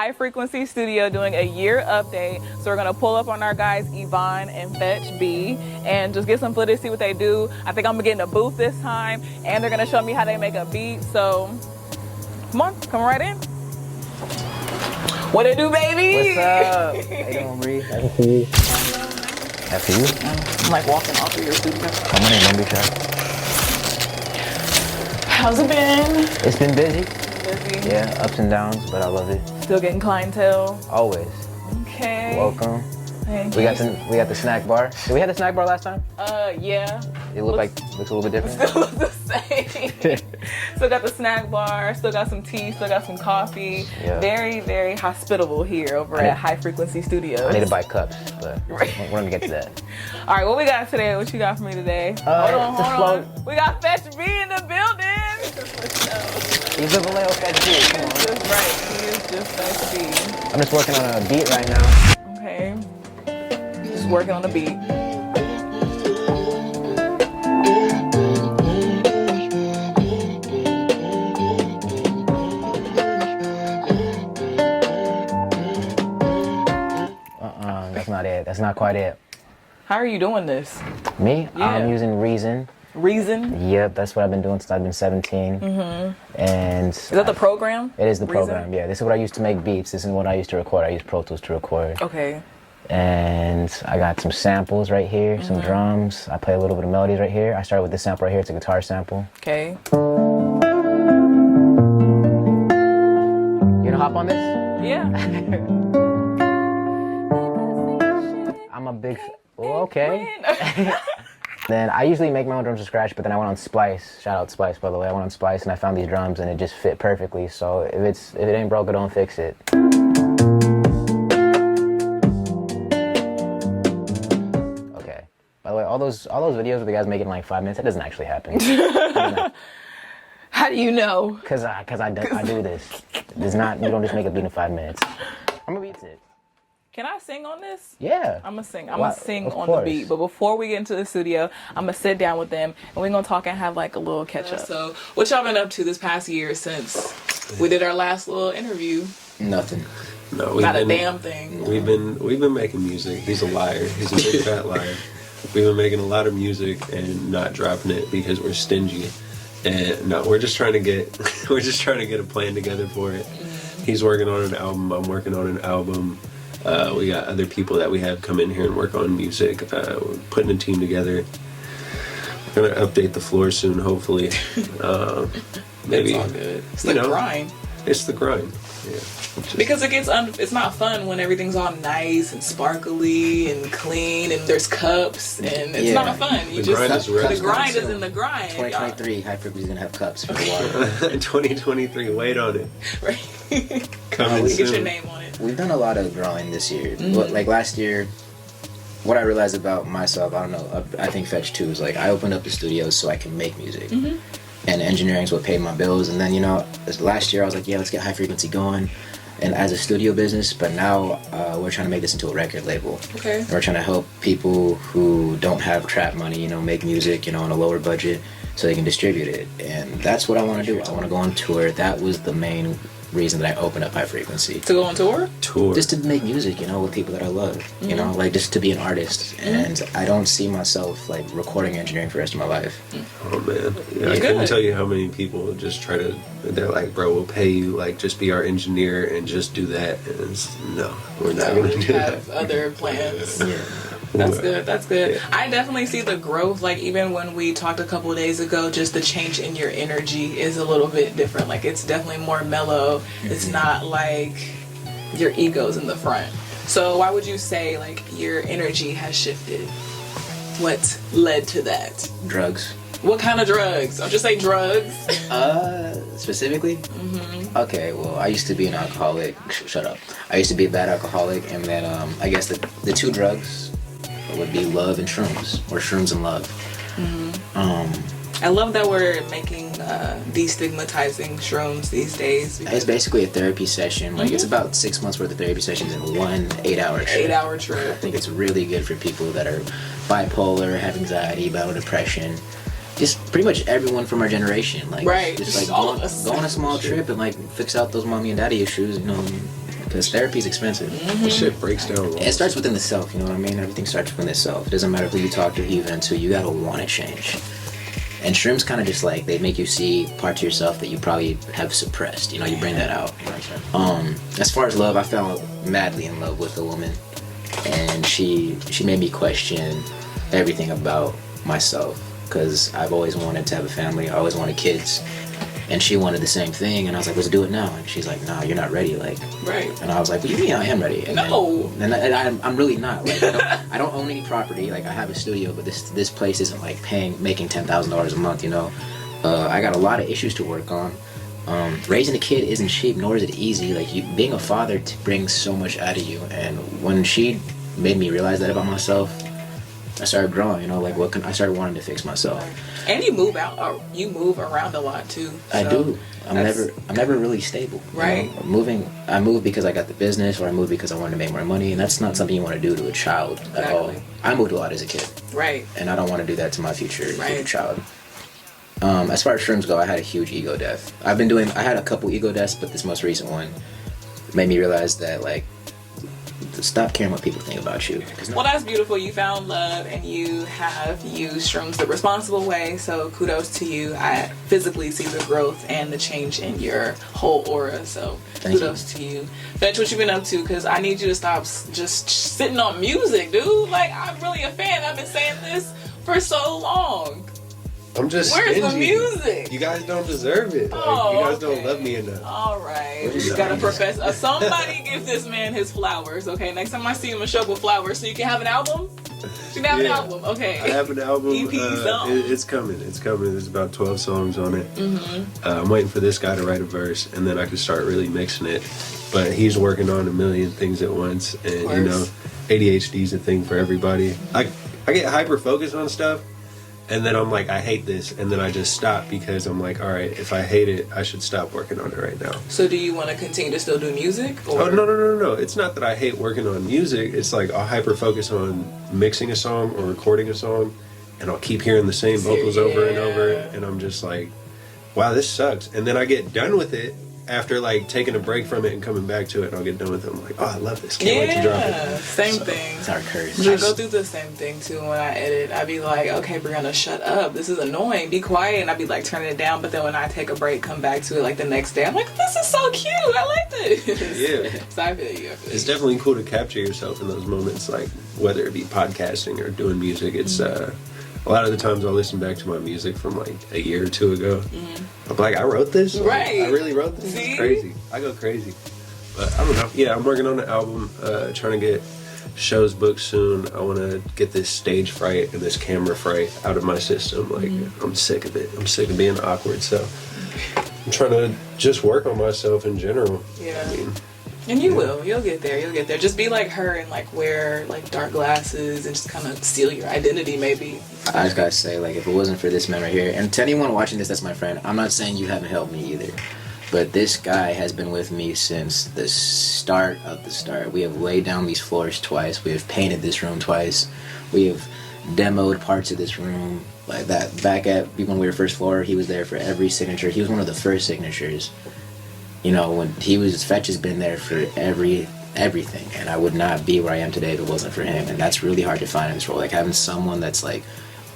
High Frequency Studio doing a year update. So we're gonna pull up on our guys Yvonne and Fetch B and just get some footage, see what they do. I think I'm gonna get in a booth this time, and they're gonna show me how they make a beat. So come on, come right in. What it do, baby? What's up? How you doing, Bree? Nice to see you. After you? I'm like walking off of your studio. Come on in, don't be shy. How's it been? It's been busy. Busy. Yeah, ups and downs, but I love it. Still getting clientele. Always. Okay. Welcome. Thank We you. got the snack bar. Did we have the snack bar last time? Yeah. It looks a little bit different. Still looks the same. Still got the snack bar, still got some tea, still got some coffee. Yeah. Very, very hospitable here over at High Frequency Studios. I need to buy cups, but Right. we're gonna get to that. All right, what we got today? What you got for me today? Hold on. We got Fetch B in the building. He's a Vallejoca Fetch B. Come on. That's right. He is just Fetch B. I'm just working on a beat right now. Okay. Just working on the beat. That's not it. That's not quite it. How are you doing this? Me? Yeah. I'm using Reason. Reason? Yep, that's what I've been doing since I've been 17. Mm-hmm. And Is that the program? It is the Reason? program, yeah. This is what I used to make beats. This is what I used to record. I use Pro Tools to record. Okay. And I got some samples right here, some drums. I play a little bit of melodies right here. I started with this sample right here. It's a guitar sample. Okay. You gonna hop on this? Yeah. I'm a big... Oh, okay. Then I usually make my own drums from scratch, but then I went on Splice. Shout out Splice, by the way. I went on Splice and I found these drums and it just fit perfectly. So if it ain't broke, don't fix it. Okay. By the way, all those videos where the guys make it in like 5 minutes, that doesn't actually happen. How do you know? Cause I do this. It's not, you don't just make a beat in 5 minutes. I'm gonna beat it. Can I sing on this? Yeah. I'm gonna sing. Well, gonna sing of on course. the beat. But before we get into the studio, I'm gonna sit down with them and we're gonna talk and have like a little catch up. So, what y'all been up to this past year since we did our last little interview? Nothing. No, Not a damn thing. We've been making music. He's a liar. He's a big fat liar. We've been making a lot of music and not dropping it because we're stingy. And no, we're just trying to get a plan together for it. He's working on an album. I'm working on an album. We got other people that we have come in here and work on music. We're putting a team together. We're gonna update the floor soon, hopefully. Maybe. It's all good. It's the grind. It's the grind. Yeah. Because it gets it's not fun when everything's all nice and sparkly and clean and there's cups and it's not fun. You The grind is real. the grind is in the grind. 2023, High Frequency is gonna have cups for the water. 2023, wait on it. Right. Coming We soon. get your name on it. We've done a lot of growing this year. Like last year, what I realized about myself, I don't know, I think Fetch too, is like I opened up the studios so I can make music. And engineering is what paid my bills. And then, last year I was like, yeah, let's get High Frequency going. And as a studio business, but now we're trying to make this into a record label. Okay. And we're trying to help people who don't have trap money, make music, on a lower budget so they can distribute it. And that's what I want to do. I want to go on tour. That was the main reason that I opened up High Frequency. To go on tour? Just to make music, with people that I love, like just to be an artist. And I don't see myself like recording engineering for the rest of my life. Oh man, yeah, I couldn't tell you how many people just try to. They're like, bro, we'll pay you, like, just be our engineer and just do that. And no, we're not going to do that. Have other plans. Yeah. That's good. That's good. Yeah. I definitely see the growth. Like even when we talked a couple of days ago, just the change in your energy is a little bit different. Like it's definitely more mellow. It's not like your ego's in the front. So why would you say like your energy has shifted? What led to that? Drugs. What kind of drugs? Don't just say drugs. Specifically? Okay, well, I used to be an alcoholic. Shut up. I used to be a bad alcoholic, and then I guess the two drugs would be love and shrooms, or shrooms and love. I love that we're making destigmatizing shrooms these days. It's basically a therapy session. Like it's about 6 months worth of therapy sessions in one 8-hour trip. 8-hour trip. I think it's really good for people that are bipolar, have anxiety, battle depression. Just pretty much everyone from our generation. Like, right. Just like all go, of us. go on a small trip and like fix out those mommy and daddy issues. because therapy is expensive. This shit breaks down walls. It starts within the self, you know what I mean? Everything starts within the self. It doesn't matter who you talk to, who you vent to, you gotta want to change. And shrooms kind of just like, they make you see parts of yourself that you probably have suppressed. You know, you bring that out. As far as love, I fell madly in love with a woman. And she made me question everything about myself. Because I've always wanted to have a family. I always wanted kids. And she wanted the same thing, and I was like, let's do it now. And she's like, no, you're not ready, like. Right. And I was like, what do you mean I am ready? And no. I'm really not. Like, I don't own any property. Like, I have a studio, but this place isn't like making $10,000 a month, you know. I got a lot of issues to work on. Raising a kid isn't cheap, nor is it easy. Like, being a father brings so much out of you. And when she made me realize that about myself, I started growing, you know, like I started wanting to fix myself. And you move out, or you move around a lot too. So I do. I'm never really stable. Right. I moved because I got the business, or I moved because I wanted to make more money, and that's not something you want to do to a child at all. I moved a lot as a kid. Right. And I don't want to do that to my future child. As far as shrooms go, I had a huge ego death. I had a couple ego deaths, but this most recent one made me realize that, like, stop caring what people think about you. Well, that's beautiful. You found love and you have used shrooms the responsible way, so kudos to you. I physically see the growth and the change in your whole aura, so kudos to you. Fetch, what you been up to? Because I need you to stop just sitting on music, dude. Like, I'm really a fan. I've been saying this for so long. I'm just Where's stingy. the music? You guys don't deserve it. Like, Oh, you guys don't love me enough. All right. You gotta profess. Somebody give this man his flowers, okay? Next time I see him, show with flowers so you can have an album? You can have an album, okay? I have an album. EP song. It's coming. It's coming. There's about 12 songs on it. I'm waiting for this guy to write a verse, and then I can start really mixing it. But he's working on a million things at once, and you know, ADHD is a thing for everybody. I get hyper focused on stuff. And then I'm like, I hate this. And then I just stop because I'm like, all right, if I hate it, I should stop working on it right now. So do you want to continue to still do music? Or? Oh, no. It's not that I hate working on music. It's like I'll hyper focus on mixing a song or recording a song. And I'll keep hearing the same vocals over and over. And I'm just like, wow, this sucks. And then I get done with it after like taking a break from it and coming back to it. And I'll get done with it. I'm like, oh, I love this. Can't wait to drop it. Same thing. It's our curse. I go through the same thing too when I edit. I be like, okay, Brianna, shut up. This is annoying. Be quiet. And I be like turning it down. But then when I take a break, come back to it like the next day, I'm like, this is so cute. I like this. Yeah. So I feel you. It's definitely cool to capture yourself in those moments, like whether it be podcasting or doing music. It's a lot of the times I'll listen back to my music from like a year or two ago. I'm like, I wrote this? Right. I really wrote this? See? It's crazy. I go crazy. But I don't know. Yeah, I'm working on the album, trying to get shows booked soon. I want to get this stage fright and this camera fright out of my system. Like, I'm sick of it. I'm sick of being awkward. So I'm trying to just work on myself in general. Yeah. I mean, and you will. You'll get there. You'll get there. Just be like her and like wear like dark glasses and just kind of steal your identity maybe. I just gotta say, like, if it wasn't for this man right here, and to anyone watching this that's my friend, I'm not saying you haven't helped me either, but this guy has been with me since the start of the start. We have laid down these floors twice. We have painted this room twice. We have demoed parts of this room. Like that, back at when we were first floor, he was there for every signature. He was one of the first signatures. You know, when Fetch has been there for everything, and I would not be where I am today if it wasn't for him. And that's really hard to find in this role. Like, having someone that's like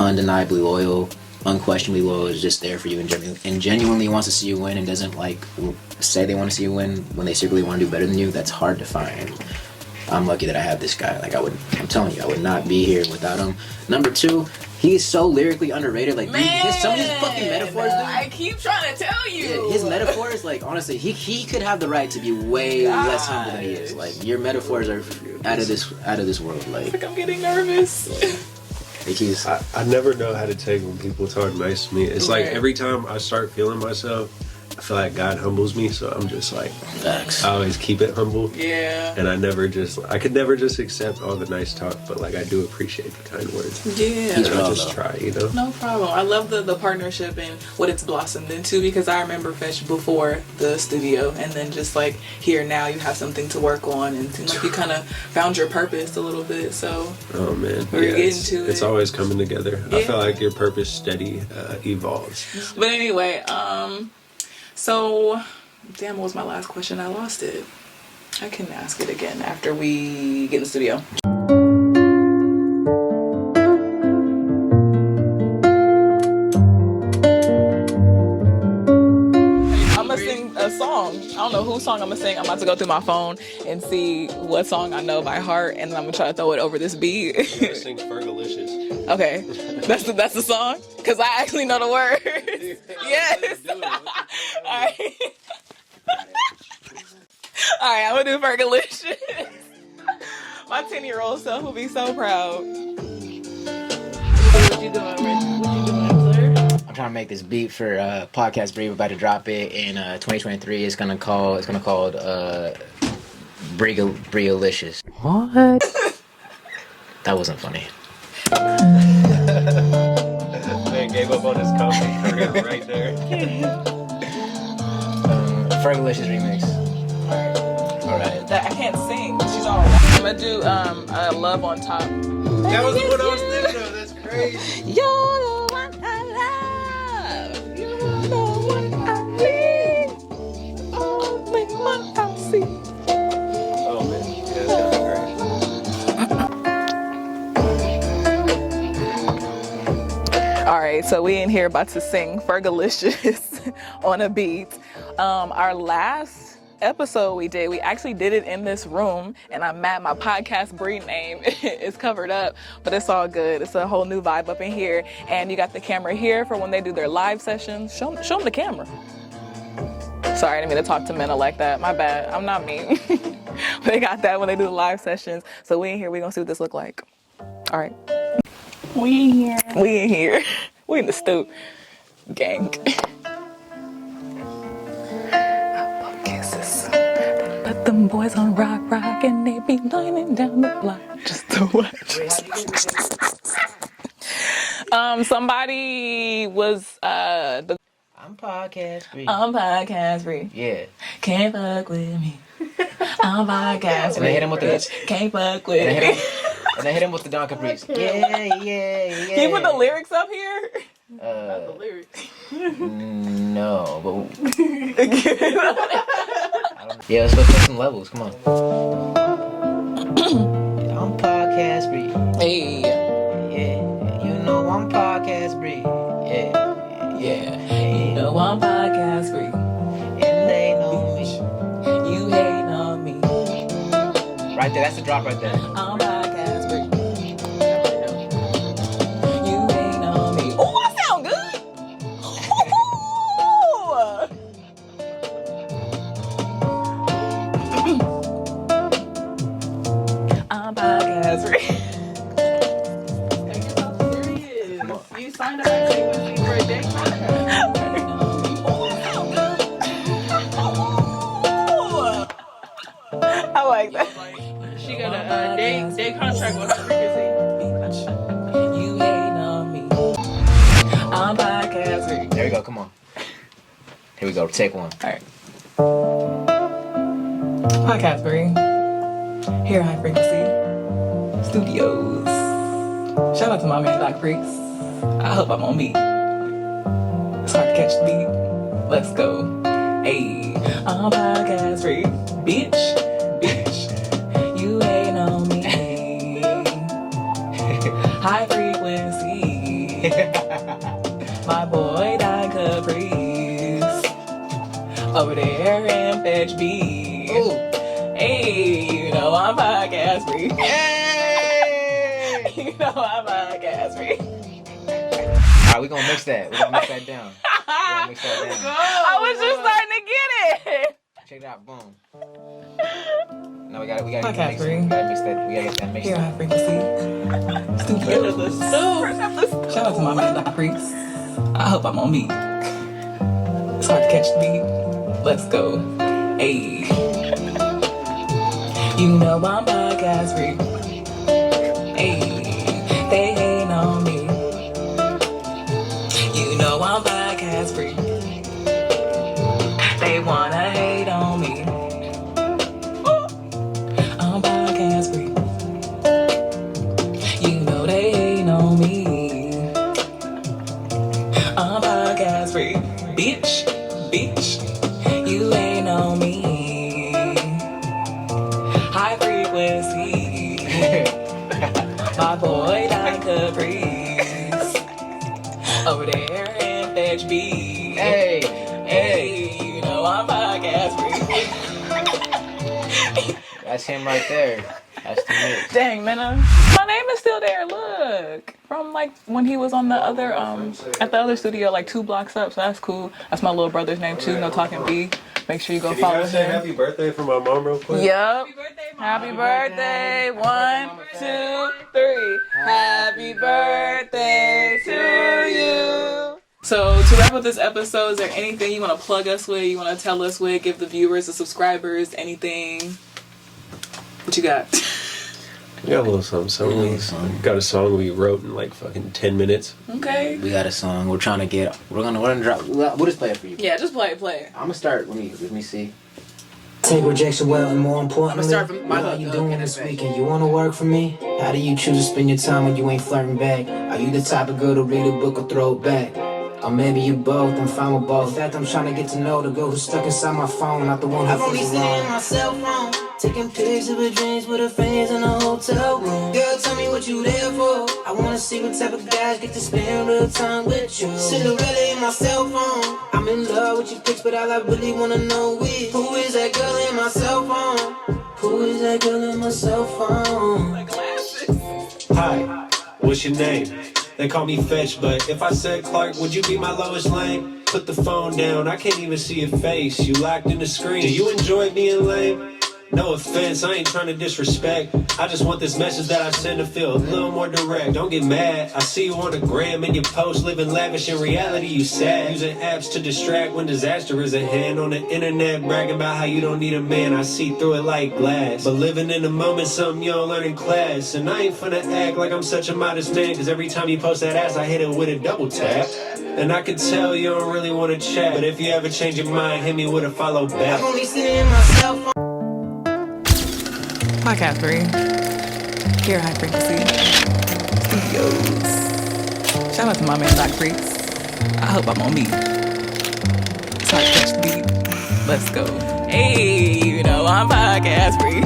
undeniably loyal, unquestionably loyal, is just there for you and genuinely wants to see you win and doesn't like say they want to see you win when they secretly want to do better than you. That's hard to find. I'm lucky that I have this guy. Like, I'm telling you, I would not be here without him. Number two, he's so lyrically underrated. Like, some of his fucking metaphors, dude. I keep trying to tell you. Yeah, his metaphors, like, honestly, he could have the right to be way less humble than he is. Like, your metaphors are out of this world. Like I'm getting nervous. Like, I never know how to take when people talk nice to me. It's like every time I start feeling myself, I feel like God humbles me, so I'm just like, facts. I always keep it humble. Yeah. And I could never just accept all the nice talk, but like I do appreciate the kind words. Yeah. And I just try, you know? No problem. I love the partnership and what it's blossomed into, because I remember Fetch before the studio, and then just like here now you have something to work on, and it seems like you kind of found your purpose a little bit. So oh man, we're getting to it. It's always coming together. Yeah. I feel like your purpose steady evolves. But anyway, so damn, what was my last question? I lost it. I can ask it again after we get in the studio. I'm gonna sing a song. I don't know whose song I'm gonna sing. I'm about to go through my phone and see what song I know by heart, and then I'm gonna try to throw it over this beat. I'm gonna sing Fergalicious. Okay, that's the song? Because I actually know the words. Yes. Alright. Alright, I'm gonna do Fergalicious. My 10-year-old self will be so proud. What you doing, sir? I'm trying to make this beat for podcast Bree. We're about to drop it in 2023. It's gonna called Brialicious. What? That wasn't funny. Man gave up on his company right there. Fergalicious remix. Alright. I can't sing. She's all right. I'm gonna do Love on Top. That was what I was thinking of. That's crazy. You're the one I love. You're the one I need. Only one I see. Oh man, yeah, that's gonna be great. Alright, so we in here about to sing Fergalicious on a beat. Our last episode we actually did it in this room, and I'm mad my podcast breed name is covered up, but it's all good. It's a whole new vibe up in here, and you got the camera here for when they do their live sessions. Show them the camera. Sorry, I didn't mean to talk to Minna like that. My bad. I'm not mean. But they got that when they do the live sessions. So we in here. We gonna see what this look like. All right. We in here. We in the stoop. Gang. Let them boys on rock, and they be lining down the block just to watch. Somebody was I'm podcast Bree. I'm podcast free. Yeah. Can't fuck with me. I'm podcast free. And they hit him with the Can't fuck with me. And they hit him with the Don Caprice. Yeah. Can you put the lyrics up here? Not the lyrics. No, but yeah, let's go some levels. Come on. I'm podcast Bree. Hey. Yeah, you know I'm podcast Bree. Yeah. You know I'm podcast free. And they know me. You hate on me. Right there, that's the drop right there. I'm podcast free. You hate on me. Oh, I sound good. I'm podcast free. You signed up for a day contract. I like that. She got a day contract with her frequency. You hate on me. I'm podcast free. There we go, come on. Here we go, take one. Alright. Podcast free. Here at High Frequency Studios. Shout out to my man Doc Freaks. I hope I'm on beat. It's hard to catch the beat. Let's go. Hey, I'm podcast free. Bitch. You ain't on me. High frequency. My boy Don Caprice. Over there in Fetch Beat. Hey, you know I'm podcast free. Hey! You know I'm podcast free. Alright, we're gonna mix that. We're gonna mix that down. I was just starting to get it. Check it out, boom. No, we gotta Podcast mix free. it. We gotta mix that. We gotta get that mixed Here up. at Frequency Studios. Shout out to my man Doc Freaks. I hope I'm on beat. It's hard to catch the beat. Let's go. Hey. You know I'm podcast free. Hey. They ain't on me. You know I'm podcast free. They wanna hate on me. I'm podcast free. You know they hate on me. I'm podcast free. Bitch. You ain't on me. High frequency. My boy Don Caprice. Over there in Fetch B. Hey, you know I'm podcast free. That's him right there. That's the mix. Dang, man. My name is still there. Look. From like when he was on the other, at the other studio, like 2 blocks up. So that's cool. That's my little brother's name too. No Talking B. Make sure you go follow him. Can you guys say happy birthday for my mom real quick? Yep. Happy birthday, Mom. Happy birthday. 1, 2, 3. Happy birthday to you. So to wrap up this episode, is there anything you want to plug us with? You want to tell us with? Give the viewers, the subscribers, anything? What you got? We got a little something. We got a song we wrote in like fucking 10 minutes. Okay. We got a song. We're trying to get. We're gonna drop. We'll just play it for you. Yeah, just play it. I'm gonna start. Let me see. Take rejection well, and more importantly, I'ma start from my what are hook, you hook, doing and this then back. weekend? You wanna work for me? How do you choose to spend your time when you ain't flirting back? Are you the type of girl to read a book or throw it back? Or maybe you both, I'm fine with both. In fact, I'm trying to get to know the girl who's stuck inside my phone, not the one who feels alone. My cell phone, taking pics of her dreams with her friends in a hotel room. Girl, tell me what you there for. I wanna see what type of guys get to spend real time with you. Cinderella in my cell phone. I'm in love with your pics, but all I really wanna know is who is that girl in my cell phone? Who is that girl in my cell phone? Hi, what's your name? They call me Fetch, but if I said Clark, would you be my lowest lane? Put the phone down, I can't even see your face. You locked in the screen. Do you enjoy being lame? No offense, I ain't trying to disrespect. I just want this message that I send to feel a little more direct. Don't get mad, I see you on the gram and your post living lavish. In reality, you sad. Using apps to distract when disaster is at hand. On the internet, bragging about how you don't need a man. I see through it like glass. But living in the moment, something you don't learn in class. And I ain't finna act like I'm such a modest man, cause every time you post that ass, I hit it with a double tap. And I can tell you don't really wanna chat, but if you ever change your mind, hit me with a follow back. I'm only sitting in my cell phone. Podcast 3. Here at High Frequency Studios. Shout out to my man Doc Freaks. I hope I'm on beat. So I catch the beat. Let's go. Hey, you know I'm podcast free.